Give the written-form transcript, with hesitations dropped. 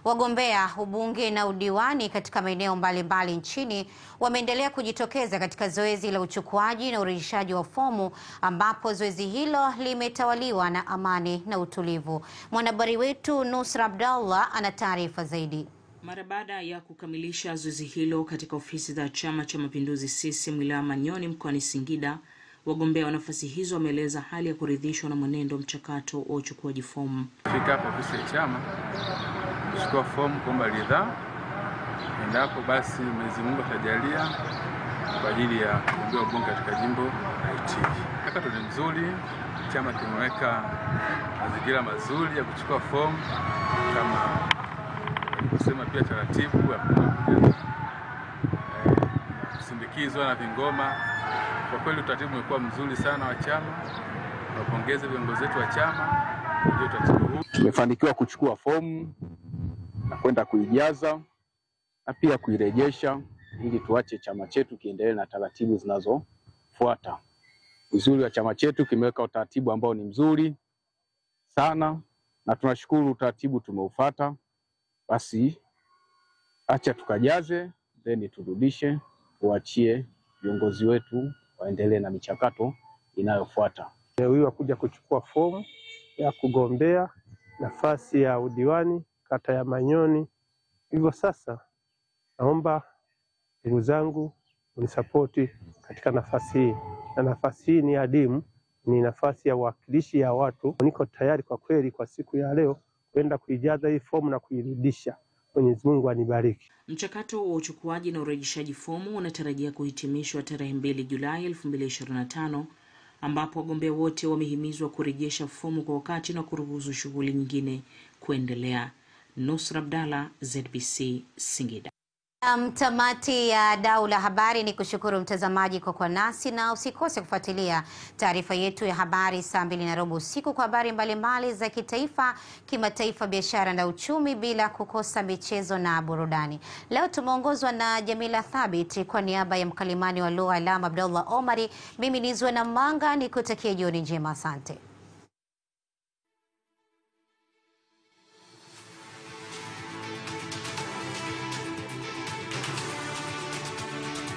Wagombea ubunge na udiwani katika maeneo mbalimbali nchini wameendelea kujitokeza katika zoezi la uchukuaji na urejeshaji wa fomu, ambapo zoezi hilo limetawaliwa na amani na utulivu. Mwanahabari wetu Nusra Abdallah ana taarifa zaidi. Mara baada ya kukamilisha zoezi hilo katika ofisi za Chama cha Mapinduzi CCM wilaya Manyoni mkoani Singida, wagombea wa nafasi hizo wameeleza hali ya kuridhishwa na mwenendo mchakato wa uchukuaji fomu. Fika hapo ofisi ya chama kuchukua fomu kuomba ridhaa, endapo basi Mwenyezi Mungu atajalia kwa ajili ya kugombea ubunge katika jimbo la Itigi. Mchakato ni mzuri, chama kimeweka mazingira mazuri ya kuchukua fomu kama kusema pia taratibu ya kusindikizwa na vingoma. Kwa kweli utaratibu umekuwa mzuri sana wa chama. Tunapongeza viongozi wetu wa chama ndio utaratibu huu. Tumefanikiwa kuchukua fomu na kwenda kuijaza na pia kuirejesha ili tuache chama chetu kiendelee na taratibu zinazofuata. Uzuri wa chama chetu kimeweka utaratibu ambao ni mzuri sana na tunashukuru utaratibu tumeufuata. Basi acha tukajaze, then turudishe, tuachie viongozi wetu waendelee na michakato inayofuata. Leo kuja kuchukua fomu ya kugombea nafasi ya udiwani kata ya Manyoni. Hivyo sasa naomba ndugu zangu unisapoti katika nafasi hii. Na nafasi hii ni adimu, ni nafasi ya uwakilishi ya watu. Niko tayari kwa kweli kwa siku ya leo kwenda kuijaza hii fomu na kuirudisha. Mwenyezi Mungu anibariki. Mchakato wa uchukuaji na urejeshaji fomu unatarajia kuhitimishwa tarehe 2 Julai 2025, ambapo wagombea wote wamehimizwa kurejesha fomu kwa wakati na kuruhusu shughuli nyingine kuendelea. Nusra Abdallah, ZBC, Singida. Tamati ya dau la habari. Ni kushukuru mtazamaji kwa kuwa nasi, na usikose kufuatilia taarifa yetu ya habari saa 2:15 usiku kwa habari mbalimbali za kitaifa, kimataifa, biashara na uchumi, bila kukosa michezo na burudani. Leo tumeongozwa na Jamila Thabit kwa niaba ya mkalimani wa lugha alama Abdullah Omari. Mimi ni Zuena Manga, nikutakia jioni njema. Asante.